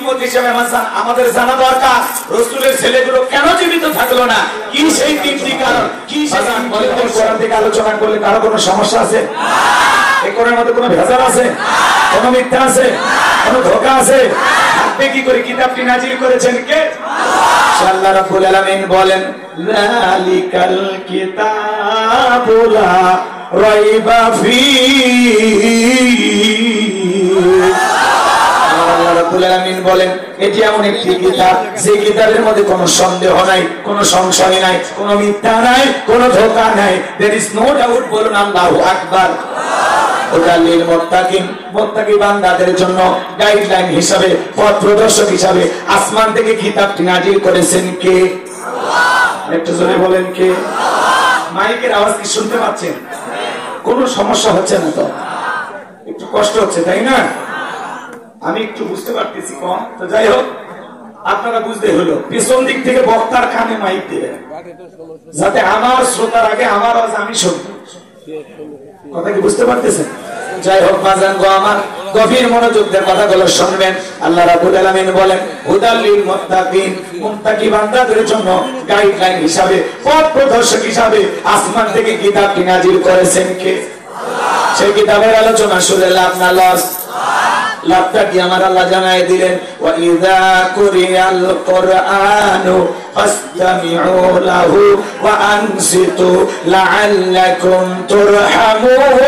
উম্মত হিসেবে আমাদের জানা দরকার রাসূলের ছেলেগুলো কেন জীবিত থাকলো না, কি সেই তিনটি কারণ, কি সেই কোরআন থেকে আলোচনা করলে কারো কোনো সমস্যা আছে? এই কোরআনের মধ্যে কোনো ভেজাল আছে? কোনো মিথ্যা আছে? কোনো ধোঁকা আছে? আপনি কি করে কিতাবটি নাজিল করেছেন কে? আল্লাহ রাব্বুল আলামিন বলেন যালিকাল কিতাবু লা রাইবা ফীহি। আল্লাহ রাব্বুল আলামিন বলেন এটি এমন একটি কিতাব যে কিতাবের মধ্যে কোনো সন্দেহ নাই, কোনো সংশয় নাই, কোনো মিথ্যা নাই, কোনো ধোঁকা নাই। there is no doubt। বলুন আল্লাহু আকবার। হুদাল্লিল মুত্তাকিন, মুত্তাকি বান্দাদের জন্য গাইডলাইন হিসাবে, পথ প্রদর্শক হিসাবে আসমান থেকে কিতাবটি নাজিল করেছেন কে? আল্লাহ। একটু জোরে বলেন কে? মাইকের আওয়াজ কি শুনতে পাচ্ছেন? কোনো সমস্যা হচ্ছে না তো? একটু কষ্ট হচ্ছে তাই না? আমি একটু বুঝতে পারতেছি কম, তো যাই হোক আপনারা বুঝতে হলো পিছন দিক থেকে বক্তার কানে মাইক দিবেন যাতে আমার শ্রোতার আগে আমার আওয়াজ আমি শুনবো। কথা কি বুঝতে পারতেছেন? যাই হোক বাজান গো আমার, গভীর মনোযোগ দিয়ে কথাগুলো শুনবেন। আল্লাহ রাব্বুল আলামিন বলেন হুদাল্লিল মুত্তাকিন, মুত্তাকি বান্দাদের জন্য গাইডলাইন হিসাবে, পথ প্রদর্শক হিসাবে আসমান থেকে কিতাবটি নাজিল করেছেন কে? আল্লাহ। সেই কিতাবের আলোচনা শুনে লাভ না লস? লাভটা কি আমার আল্লাহ জানাই দিলেন ওয়া ইযা কুরিয়াল কুরআনু ফাসতামিউ লাহু ওয়া আনসিতু লাআল্লাকুম তুরহামুন।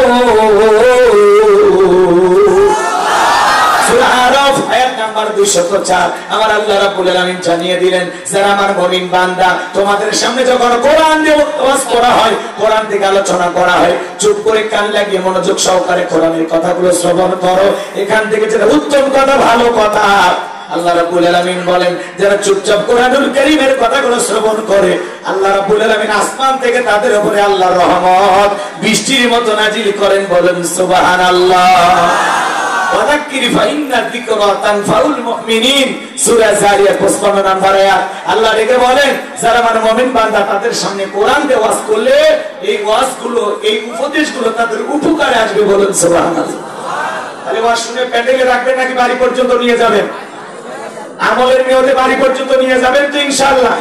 সূরা আরাফ আয়াত নাম্বার 204 আমার আল্লাহ রাব্বুল আলামিন জানিয়ে দিলেন যারা আমার মুমিন বান্দা তোমাদের সামনে যখন কোরআন দিয়ে ওয়াজ করা হয়, কোরআন থেকে আলোচনা করা হয়, চুপ করে কান লাগিয়ে মনোযোগ সহকারে কোরআনের কথাগুলো শ্রবণ করো। এখান থেকে যেটা উত্তম কথা, ভালো কথা, আল্লাহ রাব্বুল আলামিন বলেন যারা চুপচাপ কোরআনুল কারীমের কথাগুলো শ্রবণ করে আল্লাহ রাব্বুল আলামিন আসমান থেকে তাদের উপরে আল্লাহর রহমত বৃষ্টির মতো নাজিল করেন। বলেন সুবহানাল্লাহ। ওয়াযাক্কির ফাইন্না যিকরা তানফাউল মুমিনিন, সূরা যারিয়াত 55 নম্বর আয়াত। আল্লাহ ডেকে বলেন যারা মানে মুমিন বান্দা তাদের সামনে কোরআন দিয়ে ওয়াজ করলে এই ওয়াজগুলো, এই উপদেশগুলো তাদের উপকারে আসবে। বলেন সুবহানাল্লাহ। তাহলে ওয়াজ শুনে প্যান্ডেলে রাখবেন নাকি বাড়ি পর্যন্ত নিয়ে যাবেন? আমলের নিয়তে বাড়ি পর্যন্ত নিয়ে যাবেন তো ইনশাআল্লাহ?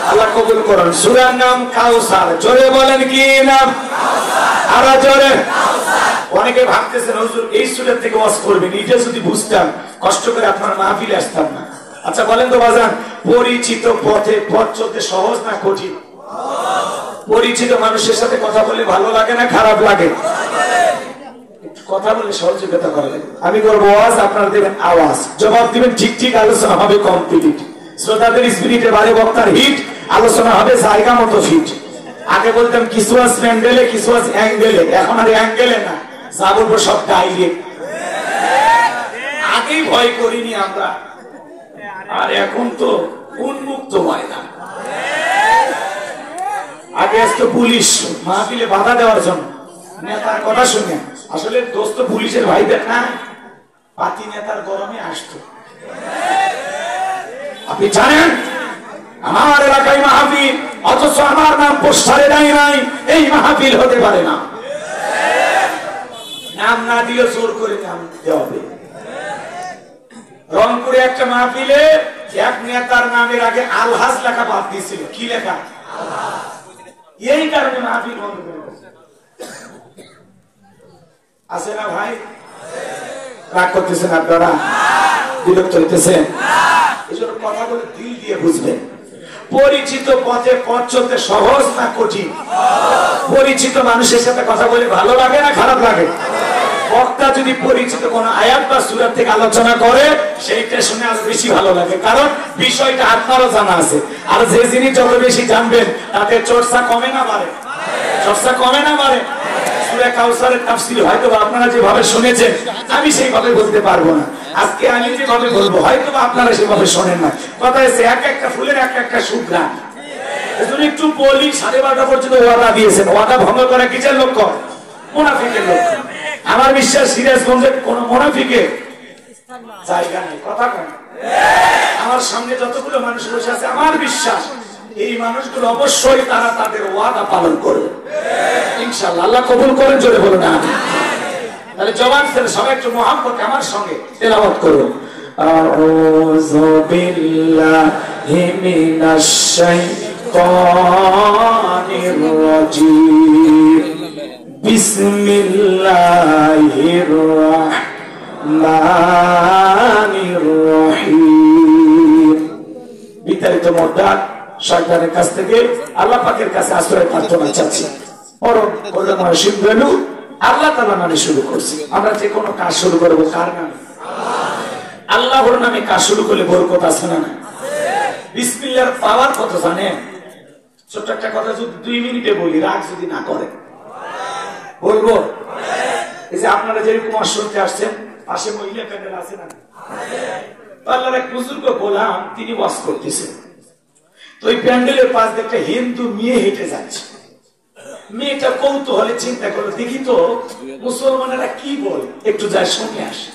আল্লাহ কবুল করুন। সূরার নাম কাউসার। জোরে বলেন কি নাম? কাউসার। আরো জোরে কাউসার। অনেকে ভাবতেছেন হুজুর এই সূরা থেকে ওয়াজ করবেন, এটা যদি বুঝতাম কষ্ট করে আপনার মাহফিলে আসতাম না। আচ্ছা বলেন তো বাজান, পরিচিত পথে পথ চলতে সহজ না কঠিন? পরিচিত মানুষের সাথে কথা বলে ভালো লাগে না খারাপ লাগে? কথা বলে সহযোগিতা করা লাগে। আমি করবো ওয়াজ, আপনারা দেবেন আওয়াজ, জবাব দিবেন ঠিক ঠিক, আলোচনা হবে কমপ্লিট। শ্রোতাদের স্পিরিটে বাড়ি, বক্তার হিট, আলোচনা হবে জায়গা মতো ফিট। আগে বলতাম কিছু আজ প্যান্ডেলে, কিছু আজ অ্যাঙ্গেলে, এখন আর অ্যাঙ্গেলে না, যা বলবো সব ডাইরেক্ট। আগেই ভয় করিনি আমরা, আর এখন তো উন্মুক্ত ময়দান। আগে আসতো পুলিশ মাহফিলে বাধা দেওয়ার জন্য, নেতার কথা শুনে। আসলে দোস্ত পুলিশের ভাইদের না, পাতি নেতার গরমে আসতো। আপনি জানেন আমার এলাকায় মাহফিল, অথচ আমার নাম পোস্টারে নাই, এই মাহফিল হতে পারে না। নাম না দিলে জোর করে নাম দিতে হবে। রংপুরে একটা মাহফিলে এক নেতার নামের আগে আলহাজ লেখা বাদ দিয়েছিল। কি লেখা? এই কারণে মাহফিল বন্ধ করে আছে না ভাই? রাগ করতেছেন আপনারা? বিরক্ত হইতেছেন? এই জন্য কথা বলে দিল দিয়ে বুঝবেন। পরিচিত পথে পথ চলতে সহজ না কঠিন? পরিচিত মানুষের সাথে কথা বলে ভালো লাগে না খারাপ লাগে? বক্তা যদি পরিচিত কোন আয়াত বা সূরা থেকে আলোচনা করে সেইটা শুনে আরো বেশি ভালো লাগে, কারণ বিষয়টা আপনারও জানা আছে। আর যে জিনিস যত বেশি জানবেন তাতে চর্চা কমে না বাড়ে? চর্চা কমে না বাড়ে? সূরা কাউসারের তাফসীর হয়তো আপনারা যেভাবে শুনেছেন আমি সেইভাবে বলতে পারবো না। আজকে আমি যেভাবে বলবো হয়তো আপনারা সেভাবে শোনেন না। কথা হচ্ছে এক একটা ফুলের এক একটা সুঘ্রাণ। এজন্য একটু বলি, 12:30 পর্যন্ত ওয়াদা দিয়েছেন, ওয়াদা ভঙ্গ করা কিসের লক্ষণ? মুনাফিকের লক্ষণ। আমার বিশ্বাস সিরাজগঞ্জে কোন মুনাফিকের জায়গা নেই। কথা কন। আমার সামনে যতগুলো মানুষ বসে আছে আমার বিশ্বাস এই মানুষগুলো অবশ্যই তারা তাদের ওয়াদা পালন করবে ইনশাআল্লাহ। আল্লাহ কবুল করেন, জোরে বলুন আমিন। তাহলে জবান ছেড়ে সবাই একটু মুহাব্বত আমার সঙ্গে তেলাওয়াত করুন। আউযু বিল্লাহি মিনাশ শাইতানির রাজীম বিসমিল্লাহির রাহমানির রহিম। বিতাড়িত মোদ্দার শয়তানের কাছ থেকে আল্লাহ পাকের কাছে আশ্রয় প্রার্থনা চাচ্ছি। আল্লাহ তাআলা নামে শুরু করছি। আমরা যে কোনো কাজ শুরু করবো কার নামে? আল্লাহর নামে কাজ শুরু করলে বরকত আছে না? বিসমিল্লাহর পাওয়ার কত জানেন? ছোট্ট একটা কথা যদি 2 মিনিটে বলি, রাগ যদি না করে বলবো। এই যে আপনারা যেরকম শুনতে আসছেন, পাশে মহিলা প্যান্ডেল আছে না? আল্লাহর এক বুজুর্গ গোলাম, তিনি ওয়াজ করতেছেন। তো ওই প্যান্ডেলের পাশ দিয়ে একটা হিন্দু মেয়ে হেঁটে যাচ্ছে। মেয়েটা কৌতূহলে চিন্তা করলো, দেখি তো মুসলমানেরা কি বলে, একটু যায় শুনে আসে।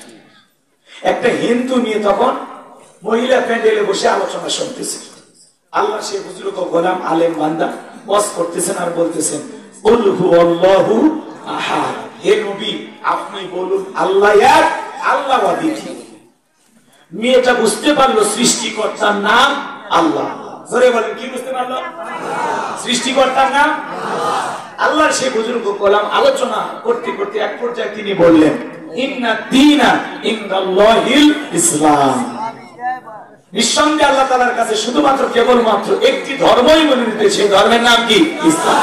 একটা হিন্দু মেয়ে তখন মহিলা প্যান্ডেলে বসে আলোচনা শুনতেছে। আল্লাহ সে বুজুর্গ গোলাম আলেম বান্দা ওয়াজ করতেছেন আর বলতেছেন, কুল হুয়াল্লাহু আহাদ, হে নবী আপনি বলুন আল্লাহ এক, আল্লাহ অদ্বিতীয়। মেয়েটা বুঝতে পারলো সৃষ্টিকর্তার নাম আল্লাহ। জোরে বলেন, কি বুঝতে পারলো? সৃষ্টিকর্তার নাম আল্লাহ। সে বুজুর্গ গোলাম আলোচনা করতে করতে এক পর্যায়ে তিনি বললেন, ইন্না দীনা ইনদাল্লাহিল ইসলাম, নিঃসন্দেহে আল্লাহ তাআলার কাছে শুধুমাত্র কেবলমাত্র একটি ধর্মই মনোনীত, সেই ধর্মের নাম কি? ইসলাম।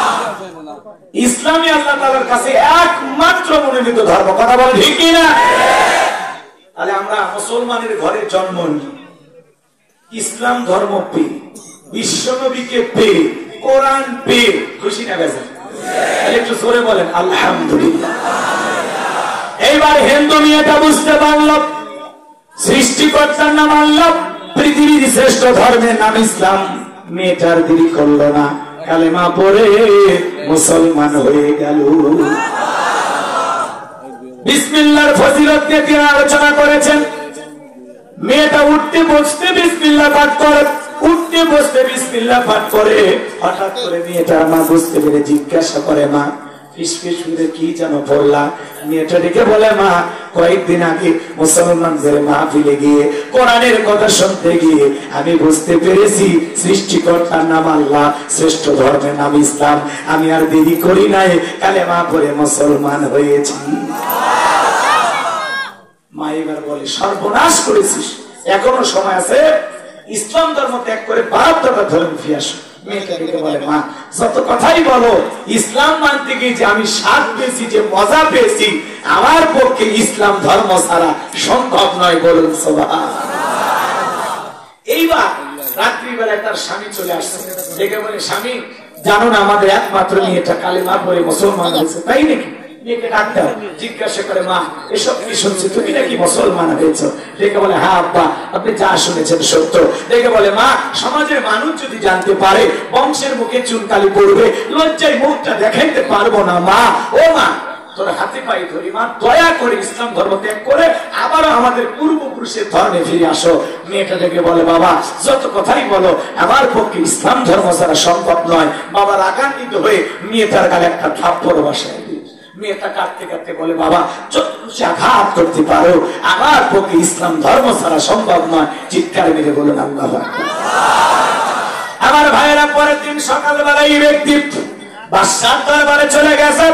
ইসলামই আল্লাহ তাআলার কাছে একমাত্র মনোনীত ধর্ম। কথা বলেন ঠিক কি না? তাহলে আমরা মুসলমানের ঘরে জন্ম নিই, ইসলাম ধর্ম পেয়ে, বিশ্বনবীকে পেয়ে, কোরআন পেয়ে খুশি না বেজার? একটু জোরে বলেন আলহামদুলিল্লাহ। এইবার হিন্দু মেয়েটা বুঝতে পারল সৃষ্টিকর্তার নাম আল্লাহ, পৃথিবীর শ্রেষ্ঠ ধর্মের নাম ইসলাম। মেয়েটার দেরি করলো না, কালেমা পড়ে মুসলমান হয়ে গেল। বিসমিল্লাহর ফজিলত নিয়ে তিনি আলোচনা করেছেন। মেয়েটা উঠতে বসতে বিসমিল্লাহ পাঠ করে, উঠতে বসতে বিসমিল্লাহ পাঠ করে। হঠাৎ করে মেয়েটার মা বুঝতে পেরে জিজ্ঞাসা করে, মা ফিসফিস করে কি যেন পড়লা? মেয়েটা ডেকে বলে, মা কয়েকদিন আগে মুসলমানদের মাহফিলে গিয়ে কোরআনের কথা শুনতে গিয়ে আমি বুঝতে পেরেছি সৃষ্টিকর্তার নাম আল্লাহ, শ্রেষ্ঠ ধর্মের নাম ইসলাম। আমি আর দেরি করি নাই, কালেমা পড়ে মুসলমান হয়েছি। মা এবার বলে, সর্বনাশ করেছিস, এখনো সময় আছে, ইসলাম ধর্ম ত্যাগ করে 72টা ধর্ম ফিরে আসো। মেয়েটাকে বলে, মা যত কথাই বলো, ইসলাম মানতে গিয়ে যে আমি স্বাদ পেয়েছি, যে মজা পেয়েছি, আমার পক্ষে ইসলাম ধর্ম ছাড়া সম্ভব নয়। বলুন সুবহানাল্লাহ। এইবার রাত্রিবেলায় তার স্বামী চলে আসছে, দেখে বলে, স্বামী জানো না আমাদের একমাত্র মেয়েটা কালেমা পড়ে মুসলমান হয়েছে, তাই নাকি? মেয়েকে ডাক্তার জিজ্ঞাসা করে, মা এসব কি শুনছি, তুমি নাকি মুসলমান হয়েছো? দেখে বলে, হ্যাঁ আব্বা আপনি যা শুনেছেন সত্য। দেখে বলে, মা সমাজের মানুষ যদি জানতে পারে বংশের মুখে চুনকালি পড়বে, লজ্জায় মুখটা দেখাইতে পারবো না। মা ও মা তোর হাতে পায়ে ধরি, মা দয়া করে ইসলাম ধর্ম ত্যাগ করে আবারও আমাদের পূর্বপুরুষের ধর্মে ফিরে আসো। মেয়েটা দেখে বলে, বাবা যত কথাই বলো, আমার পক্ষে ইসলাম ধর্ম ছাড়া সম্ভব নয়। বাবা রাগান্বিত হয়ে মেয়েটার গালে একটা থাপ্পড় বসায় দিয়ে, মেয়েটা কাঁদতে কাঁদতে বলে, বাবা যত আঘাত করতে পারো, আমার পক্ষে ইসলাম ধর্ম ছাড়া সম্ভব নয়। চিৎকার মেরে বলুন আল্লাহু আকবার। আমার ভাইয়েরা, পরের দিন সকালবেলা এই ব্যক্তি বাদশার দরবারে চলে গেছে।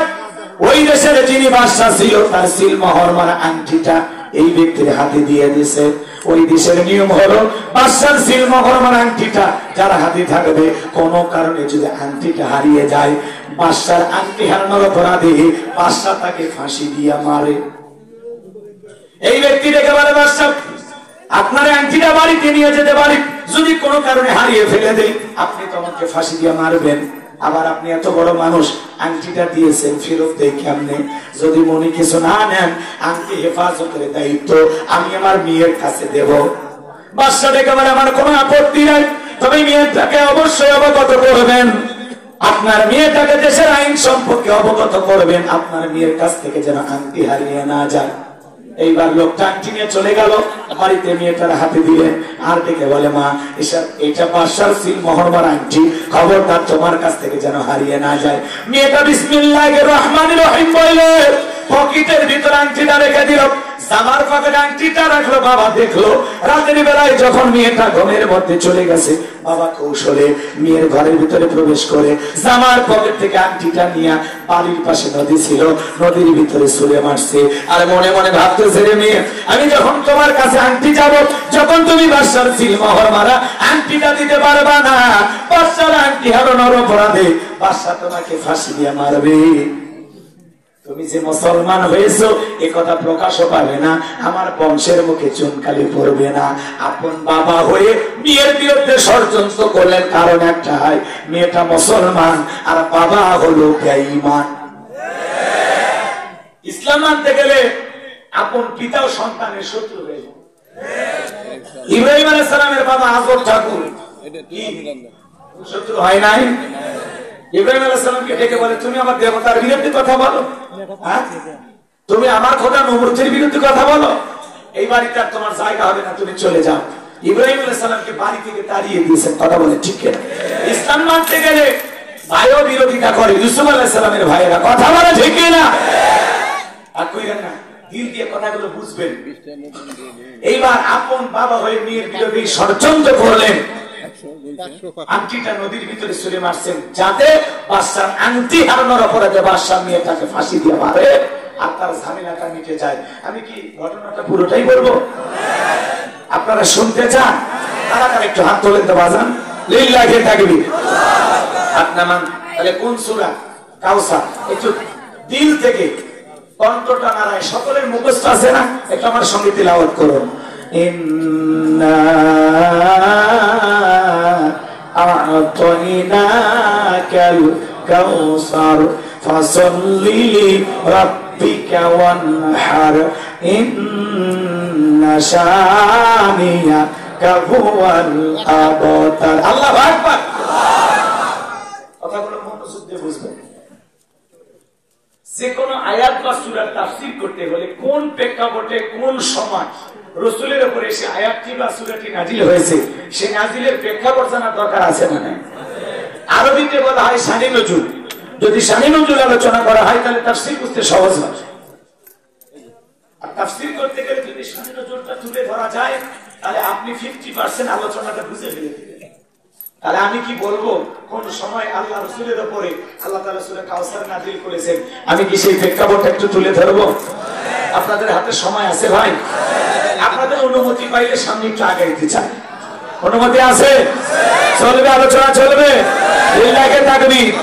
ওই দেশের যিনি বাদশা ছিল, তার সিল মোহর মারা আংটিটা এই ব্যক্তির হাতে দিয়ে দিয়েছে। ওই দেশের নিয়ম হলো, বাদশার সিল মোহর মারা আংটিটা যার হাতে থাকবে, কোন কারণে যদি আংটিটা হারিয়ে যায়, বাদশার আংটি হারানোর অপরাধে বাদশা তাকে ফাঁসি দিয়া মারে। এই ব্যক্তি দেখে বলে, বাদশা আপনার আংটিটা বাড়িতে নিয়ে যেতে পারি, যদি কোনো কারণে হারিয়ে ফেলে দেই আপনি তো আমাকে ফাঁসি দিয়ে মারবেন। আবার আপনি এত বড় মানুষ, আংটিটা দিয়েছেন, ফেরত দেই কেমনে? যদি মনে কিছু না নেন, আংটি হেফাজতের দায়িত্ব আমি আমার মেয়ের কাছে দেব। বাদশা দেখে বলে, আমার কোনো আপত্তি নাই, তবে মেয়েটাকে অবশ্যই অবগত করবেন, আপনার মেয়েটাকে দেশের আইন সম্পর্কে অবগত করবেন, আপনার মেয়ের কাছ থেকে যেন আংটি হারিয়ে না যায়। এইবার লোকটা আংটি নিয়ে চলে গেল, বাড়িতে মেয়েটার হাতে দিলেন, আর ডেকে বলে, মা এটা বাদশার সিল মোহরমার আংটি, খবরদার তোমার কাছ থেকে যেন হারিয়ে না যায়। মেয়েটা বিসমিল্লাহির রহমানির রহিম বলে, পকেটের ভিতরে আংটিটা রেখে দিল, জামার পকেটে আংটিটা রাখলো। বাবা দেখলো রাতের বেলায় যখন মেয়েটা ঘুমের মধ্যে চলে গেছে, বাবা কৌশলে মেয়ের ঘরের ভিতরে প্রবেশ করে জামার পকেট থেকে আংটিটা নিয়ে বাড়ির পাশে নদী ছিল, নদীর ভিতরে ছুঁড়ে মারছে। আর মনে মনে ভাবতেছে, রে মেয়ে, আমি যখন তোমার কাছে আংটি যাব, যখন তুমি বাদশার সিলমোহর মারা আংটিটা দিতে পারবা না, বাদশার আংটি হারানোর অপরাধে বাদশা তোমাকে ফাঁসি দিয়ে মারবে। তুমি যে মুসলমান হয়েছো এ কথা প্রকাশও পাবে না, আমার বংশের মুখে চুনকালি পড়বে না। আপন বাবা হয়ে মেয়ের বিরুদ্ধে ষড়যন্ত্র করলেন, কারণ একটা হয় মেয়েটা মুসলমান আর বাবা হলো বেঈমান। ইসলাম মানতে গেলে আপন পিতাও সন্তানের শত্রু হয়ে যায়। ইব্রাহিম আলাইহিস সালামের বাবা আযর ঠাকুর শত্রু হয় নাই? ইব্রাহিম আলাইহিস সালামকে ডেকে বলে, তুমি আমার দেবতার বিরুদ্ধে কথা বলো, তুমি আমার খোদা নমরুদের বিরুদ্ধে কথা বলো, এই বাড়িতে আর তোমার জায়গা হবে না, তুমি চলে যাও। ইব্রাহিম আলাইহিস সালামকে বাড়ি থেকে তাড়িয়ে দিয়েছেন। কথা বলে ঠিক না? ইসলাম মানতে গেলে ভাইও বিরোধিতা করে, ইউসুফ আলাইহিস সালামের ভাইয়েরা। কথা বলে ঠিক না? আর কইলেন না, দিল দিয়ে কথাগুলো বুঝবেন। এইবার আপন বাবা হয়ে মেয়ের বিরোধী ষড়যন্ত্র করলেন, আংটিটা নদীর ভিতরে ছুঁড়ে মারছেন, যাতে বাদশার আংটি হারানোর অপরাধে বাদশার মেয়েটাকে ফাঁসি দিয়ে মারে আর তার ঝামেলাটা মিটে যায়। আমি কি ঘটনাটা পুরোটাই বলবো? আপনারা শুনতে চান? তারা একটু হাত তোলেন তো বাজান, লিল্লাহি তাকবীর। আপনামান তাহলে কোন সূরা? কাউসার। একটু দিল থেকে কণ্ঠটা নাড়ায়, সকলের মুখস্থ আছে না? একটু আমার সঙ্গে তিলাওয়াত করুন। ইন্না আ'তাইনাকাল কাউসার ফাসাল্লি লিরাব্বিকা ওয়ানহার ইন্না শানিয়াকা হুয়াল আবতার। আল্লাহু আকবার। কথাগুলো মনোযোগ দিয়ে বুঝবেন। যে কোনো আয়াত বা সূরার তাফসীর করতে হলে কোন প্রেক্ষাপটে কোন সময় রাসূলের উপরে সে আয়াতটি বা সূরাটি নাজিল হয়েছে, সে নাজিলের প্রেক্ষাপট জানার দরকার আছে না? আরবিতে বলা হয় শানি নজুল। যদি শানি নজুল আলোচনা করা হয় তাহলে তাফসীর বুঝতে সহজ হয়। আর তাফসীর করতে গেলে যদি শানি নজুলটা তুলে ধরা যায় তাহলে আপনি 50% আলোচনাটা বুঝে ফেলবেন। তাহলে আমি কি বলবো, কোন সময় আল্লাহ রাসূলের উপরে আল্লাহ তাআলা সূরা কাউসার নাযিল করেছেন, আমি কি সেই প্রেক্ষাপটটা একটু তুলে ধরবো? আপনাদের হাতে সময় আছে ভাই? আপনাদের অনুমতি পাইলে সামনে একটু আগাইতে চাই। অনুমতি আছে? চলবে, আলোচনা চলবে। লিল্লাহি তাকবীর।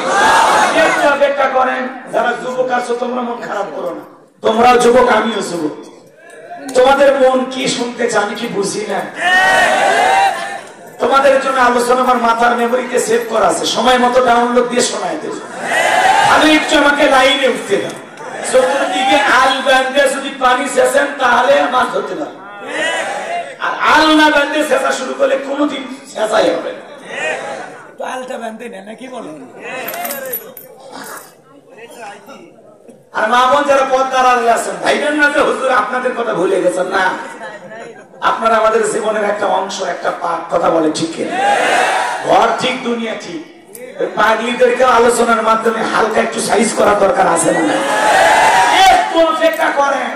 একটু অপেক্ষা করেন। যারা যুবক আছো তোমরা মন খারাপ করো না, তোমরাও যুবক, আমিও যুবক। তোমাদের মন কি শুনতে চায় আমি কি বুঝি না? তোমাদের জন্য আলোচনা আমার মাথার মেমোরিতে সেভ করা আছে, সময় মতো ডাউনলোড দিয়ে শোনাই দেব। আমি একটু আমাকে লাইনে উঠতে দাও। চতুর্দিকে আল বান্ধে যদি পানি ছেঁচেন তাহলে মাছ ধরতে পারবে, আর আল না বান্ধে ছেঁচা শুরু করলে কোনোদিন ছেঁচাই হবে না। আলটা বান্ধে না, নাকি বলেন? আর মা বোন যারা পদ্মার আড়ালে আছেন, ভাইবেন না যে হুজুর আপনাদের কথা ভুলে গেছেন। না, আপনারা আমাদের জীবনের একটা অংশ, একটা পার্ট। কথা বলে ঠিক কিনা? ঘর ঠিক, দুনিয়া ঠিক। পাগলিদেরকে আলোচনার মাধ্যমে হালকা একটু সাইজ করা দরকার আছে না? একটু অপেক্ষা করেন।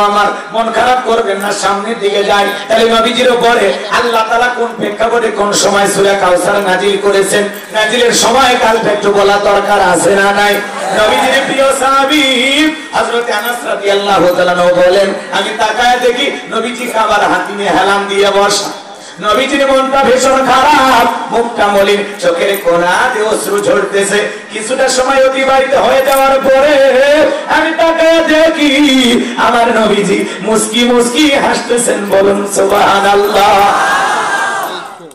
আমার মন খারাপ করবেন না, সামনের দিকে যাই। তাহলে নবীজির উপরে আল্লাহ তাআলা কোন প্রেক্ষাপটে কোন সময় সূরা কাউসার নাজিল করেছেন, নাজিলের সময় কালটা একটু বলা দরকার আছে না নাই? নবীজির প্রিয় সাহাবী হযরত আনাস রাদিয়াল্লাহু তাআলা বলেন, আমি তাকায় দেখি নবীজি খাবার হাতিমে হেলান দিয়ে বসা। নবীজির মনটা ভীষণ খারাপ, মুখটা মলিন, চোখের কোণা দিয়ে অশ্রু ঝরতেছে। কিছুটা সময় অতিবাহিত হয়ে যাওয়ার পরে আমি তাকায় দেখি আমার নবীজি মুস্কি মুস্কি হাসতেছেন। বলুন সুবহানাল্লাহ।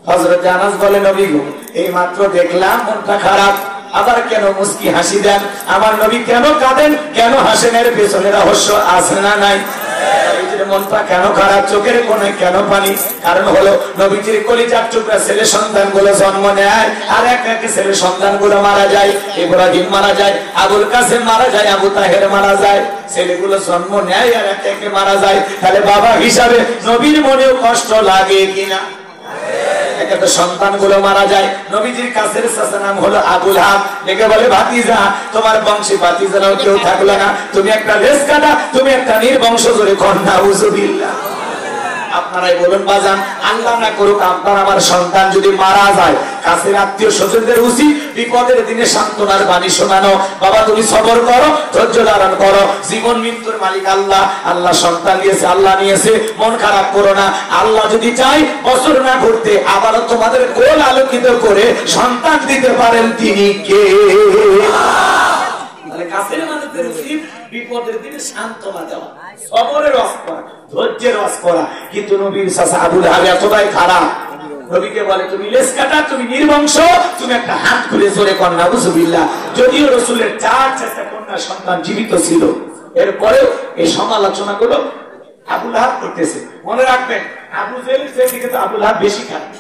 হযরত আনাস বলে, নবী গো, এই মাত্র দেখলাম মনটা খারাপ, আবার কেন মুস্কি হাসি দেন? আমার নবী কেন কাঁদেন, কেন হাসেন? এর পেছনে রহস্য আছে না নাই? নবীজির মনটা কেন খারাপ, চোখের কোণে কেন পানি? কারণ হলো নবীজির কলিজার টুকরা ছেলে সন্তানগুলো জন্ম নেয়, আর এক এক ছেলে সন্তানগুলো মারা যায়। ইব্রাহিম মারা যায়, আবুল কাসেম মারা যায়, আবু তাহের মারা যায়। ছেলেগুলো জন্ম নেয় আর এক এক মারা যায়। তাহলে বাবা হিসাবে নবীর মনেও কষ্ট লাগে কিনা? এত সন্তানগুলো মারা যায়। নবীজির কাছের চাচা নাম হলো আবু লাহাব, ডেকে বলে ভাতিজা তোমার বংশে ভাতিজারাও কেউ থাকলো না, তুমি একটা লেজ কাটা, তুমি একটা নির্বংশ করে কন্যা। উযুবিল্লাহ। আপনারাই বলুন বাজান, আল্লাহ না করুক আপনার আমার সন্তান যদি মারা যায়, কাছের আত্মীয় স্বজনদের উচিত বিপদের দিনে সান্ত্বনার বাণী শোনানো। বাবা তুমি সবর করো, ধৈর্য ধারণ করো, জীবন মৃত্যুর মালিক আল্লাহ, আল্লাহ সন্তান দিয়েছে, আল্লাহ নিয়েছে, মন খারাপ করো না। আল্লাহ যদি চাই বছর না করতে আবারও তোমাদের কোল আলোকিত করে সন্তান দিতে পারেন, তিনি কে? কাছের মানুষদের উচিত বিপদের দিনে সান্ত্বনা দেওয়া, সবরের রস করা, ধৈর্যের রস করা। কিন্তু নবীর চাচা আবু লাহাব এতটাই খারাপ, নবীকে বলে তুমি লেজ কাটা, তুমি নির্বংশ, তুমি একটা হাত খুলে জোরে কন্যা। উযুবিল্লাহ। যদিও রাসূলের 4 কন্যা সন্তান জীবিত ছিল, এরপরেও এই সমালোচনা গুলো আবু লাহাব করতেছে। মনে রাখবেন আবু জেহেলের থেকে তো আবু লাহাব বেশি খারাপ।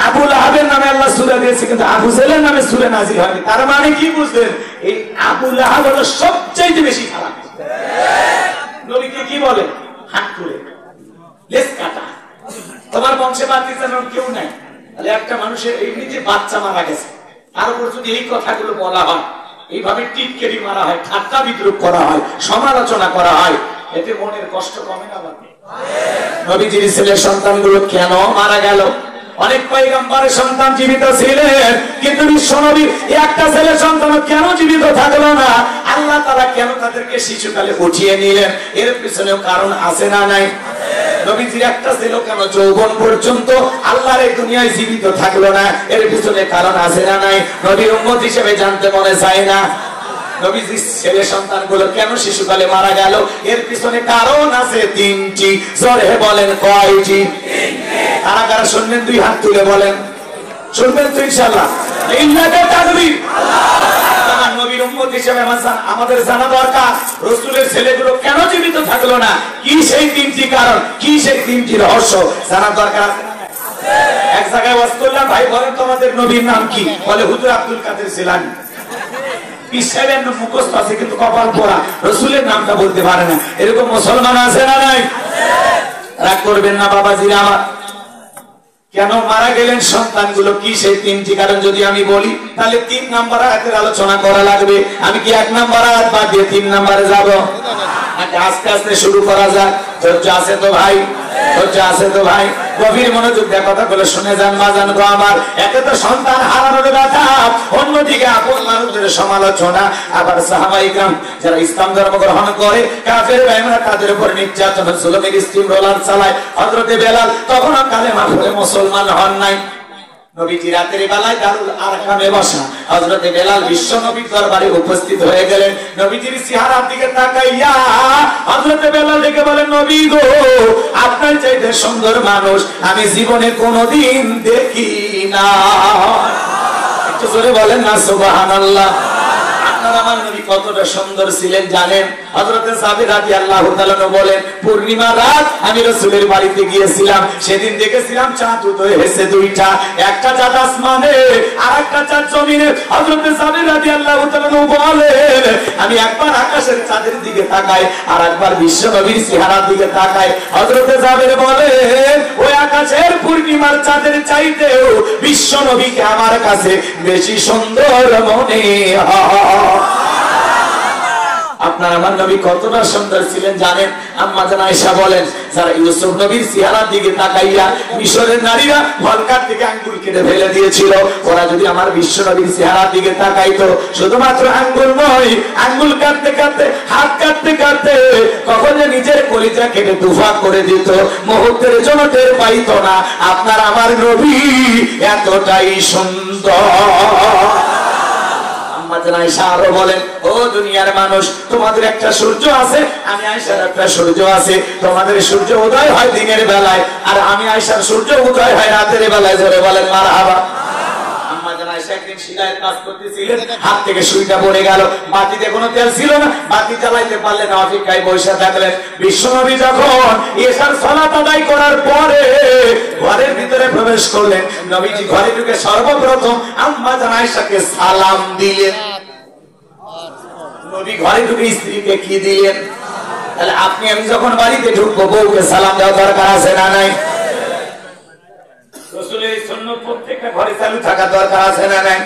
আবু লাহাবের নামে আল্লাহ সূরা দিয়েছে, কিন্তু আবু জেহেলের নামে সূরা নাযিল হয়নি। তার মানে কি বুঝলেন? এই আবু লাহাব হলো সবচেয়ে বেশি খারাপ। নবীকে কি বলে? হাত তুলে, লেজ কাটা, তোমার বংশে বাতিজানোর কেউ নাই। তাহলে একটা মানুষের এমনি যে বাচ্চা মারা গেছে, তার উপর যদি এই কথাগুলো বলা হয়, এইভাবে টিটকেরি মারা হয়, ঠাট্টা বিদ্রুপ করা হয়, সমালোচনা করা হয়, এতে মনের কষ্ট কমে না? নবীজির ছেলের সন্তানগুলো কেন মারা গেল? অনেক পয়গম্বরের সন্তান জীবিত ছিলেন, কিন্তু বিশ্বনবীর একটা ছেলের সন্তান কেন জীবিত থাকলো না? আল্লাহ তাআলা কেন তাদেরকে শিশুকালে উঠিয়ে নিলেন? এর পিছনেও কারণ আছে না নাই? নবীজির একটা ছেলে কেন যৌবন পর্যন্ত আল্লাহর এই দুনিয়ায় জীবিত থাকলো না? এর পিছনে কারণ আছে না নাই? নবীর উম্মত হিসেবে জানতে মনে চায় না? নবীজির ছেলে সন্তানগুলো কেন শিশুকালে মারা গেল? এর পিছনে কারণ আছে 3টি। জোরে বলেন কয়টি? কারা কারা শুনবেন? 2 হাত তুলে বলেন। শুনবেন তো ইনশাআল্লাহ? ইল্লাহি তাকবীর। আমার নবীর উম্মত হিসেবে আমাদের জানা দরকার রাসূলের ছেলেগুলো কেন জীবিত থাকলো না? কি সেই 3টি কারণ, কি সেই 3টি রহস্য জানা দরকার আছে না? এক জায়গায় ওয়াজ করলাম, ভাই বলেন তোমাদের নবীর নাম কি? বলে হুজুর আব্দুল কাদের জিলানী। ইসরায়েলের মুখস্থ আছে কিন্তু কপাল পোড়া, রাসূলের নামটা বলতে পারে না। এরকম মুসলমান আছে না নাই? রাগ করবেন না বাবাজিরা আমার। কেন মারা গেলেন সন্তানগুলো, কি সেই 3টি কারণ যদি আমি বলি, তাহলে 3 নাম্বার আয়াতের আলোচনা করা লাগবে। আমি কি 1 নাম্বার আয়াত বাদ দিয়ে 3 নাম্বারে যাব? আস্তে আস্তে শুরু করা যাক। ধৈর্য আছে তো ভাই? ধৈর্য আছে তো ভাই? গভীর মনোযোগ দিয়ে কথাগুলো শুনে যান বাজান গো আমার। একে তো সন্তান হারানোর ব্যথা, অন্যদিকে আপন মানুষদের সমালোচনা, আবার সাহাবায়ে কেরাম যারা ইসলাম ধর্ম গ্রহণ করে কাফের বেঈমানরা তাদের উপর নির্যাতন জুলুমের স্টিম রোলার চালায়। হযরতে বেলাল তখনও কালেমা পড়ে মুসলমান হন নাই। নবীজি রাতের বেলায় দারুল আরকামে বসা, হযরতে বেলাল বিশ্ব নবীর দরবারে উপস্থিত হয়ে গেলেন। নবীজির চেহারার দিকে তাকাইয়া হযরতে বেলাল ডেকে বলেন, নবী গো, আপনার চাইতে সুন্দর মানুষ আমি জীবনে কোনোদিন দেখি না। একটু জোরে বলেন না সুবহানাল্লাহ। আপনার আমার নবী কতটা সুন্দর ছিলেন জানেন? হযরতে সাবির রাদিয়াল্লাহু তাআলা বলেন, পূর্ণিমা রাত আমি রাসূলের বাড়িতে গিয়েছিলাম, সেদিন দেখেছিলাম চাঁদ উদয় হয়েছে 2টা, একটা চাঁদ আসমানে আর একটা চাঁদ জমিনে। হযরতে সাবির রাদিয়াল্লাহু তাআলা বলেন, আমি একবার আকাশের চাঁদের দিকে তাকাই আর একবার বিশ্ব নবীর চেহারার দিকে তাকাই। হযরতে সাবির বলেন, ওই আকাশের পূর্ণিমার চাঁদের চাইতেও বিশ্ব নবীকে আমার কাছে বেশি সুন্দর মনে হয়। আপনার আমার নবী কতটা সুন্দর ছিলেন জানেন? আম্মা জান আয়েশা বলেন, যারা ইউসুফ নবীর চেহারার দিকে তাকাইয়া মিশরের নারীরা ফলকার থেকে আঙ্গুল কেটে ফেলে দিয়েছিল, ওরা যদি আমার বিশ্ব নবীর চেহারার দিকে তাকাইতো, শুধুমাত্র আঙ্গুল নয়, আঙ্গুল কাটতে কাটতে, হাত কাটতে কাটতে কখন যে নিজের কলিজা কেটে তুফা করে দিত, মুহূর্তের জন্য টের পাইতো না। আপনার আমার নবী এতটাই সুন্দর। আয়েশা আরো বলেন, ও দুনিয়ার মানুষ, তোমাদের একটা সূর্য আছে, আমি আয়েশার একটা সূর্য আছে। তোমাদের সূর্য উদয় হয় দিনের বেলায়, আর আমি আয়েশার সূর্য উদয় হয় রাতের বেলায়। জোরে বলেন মারহাবা। আম্মা জান আয়েশা একদিন সিলাইয়ের কাজ করতেছিলেন, হাত থেকে সুইটা পড়ে গেল, বাতিতে কোনো তেল ছিল না, বাতি জ্বালাইতে পারলেন না, অপেক্ষায় বসে থাকলেন। বিশ্বনবী যখন এশার সালাত আদায় করার পরে ঘরের ভিতরে প্রবেশ করলেন, নবীজি ঘরে ঢুকে সর্বপ্রথম আম্মা জান আয়েশাকে সালাম দিলেন। নবী ঘরে ঢুকে স্ত্রীকে কি দিলেন? তাহলে আপনি আমি যখন বাড়িতে ঢুকবো বউকে সালাম দেওয়া দরকার আছে না নাই? সুন্নাত প্রত্যেকটা ঘরে চালু থাকা দরকার আছে না নাই?